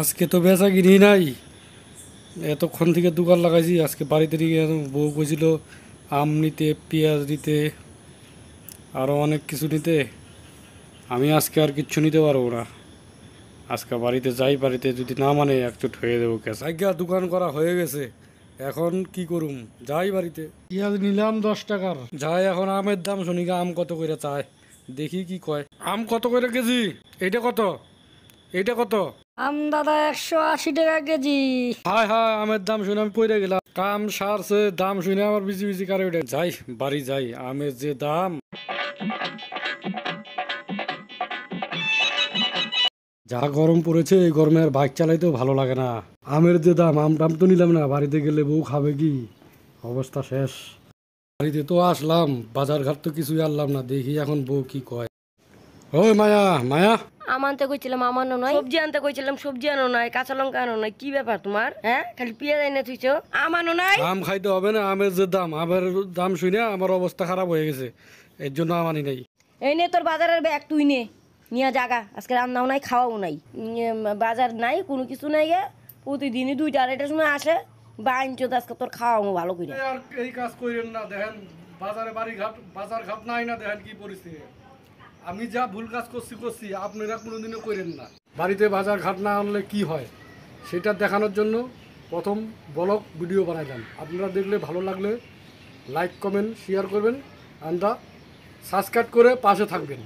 আজকে তো বেচা কিনি নাই, এতক্ষণ থেকে দোকান লাগাইছি। আজকে বাড়িতে নিয়ে বউ কইছিল আম নিতে, পেঁয়াজ নিতে, আরও অনেক কিছু নিতে। আমি আজকে আর কিচ্ছু নিতে পারবো না। আজকে বাড়িতে যাই, বাড়িতে যদি না মানে একচুট হয়ে দেবো ক্যাশ। আজ্ঞা দোকান করা হয়ে গেছে, এখন কি করুম? যাই বাড়িতে। পেঁয়াজ নিলাম 10 টাকার। যাই এখন আমের দাম শুনি, আম কত করে চায়, দেখি কি কয়। আম কত করে কেজি? এইটা কত? এইটা কত? আম দাদা 180 টাকা কেজি। হায় হায়, আমের দাম শুনে আমি পড়ে গেলাম। কাম সারছে, দাম শুনে আমার বিচি বিচি কারে উঠে। যাই বাড়ি যাই, আমের যে দাম। যা গরম পড়েছে, এই গরমে আর বাইক চালাইতেও ভালো লাগে না। আমের যে দাম, আম টাম তো নিলাম না, বাড়িতে গেলে বউ খাবে কি? অবস্থা শেষ। বাড়িতে তো আসলাম, বাজার ঘাট তো কিছুই আনলাম না, দেখি এখন বউ কি কয়। ওই মায়া, মায়া, আম আনতে কইছিলাম আমানো নয়, সবজি আনতে কইছিলাম সবজি আনো নাই, কাঁচা লঙ্কা আনো নাই। কি ব্যাপার তোমার? হ্যাঁ, খালি পেঁয়াজ এনে থুইছো, আম আনো নাই। আম খাইতে হবে না? আমের যে দাম, আমের দাম শুনে আমার অবস্থা খারাপ হয়ে গেছে, এর জন্য আম আনি নাই। এই নে তোর বাজারের ব্যাগ, তুই নে নিয়ে জাগা। আজকে রান্নাও নাই, খাওয়াও নাই, বাজার নাই, কোনো কিছু নাই গে। প্রতিদিনই 2টা-2:30টার সময় আসে বা আনছো, আজকে তোর খাওয়াবো ভালো করে। আর এই কাজ করেন না, দেখেন বাজারে বাড়ি ঘাট, বাজার ঘাট নাই না, দেখেন কি পরিস্থিতি। আমি যা ভুল কাজ করছি আপনারা কোনোদিনও করেন না। বাড়িতে বাজার ঘাট না আনলে কি হয় সেটা দেখানোর জন্য প্রথম ব্লগ ভিডিও বানাইলাম। আপনারা দেখলে, ভালো লাগলে লাইক কমেন্ট শেয়ার করবেন, আমরা সাবস্ক্রাইব করে পাশে থাকবেন।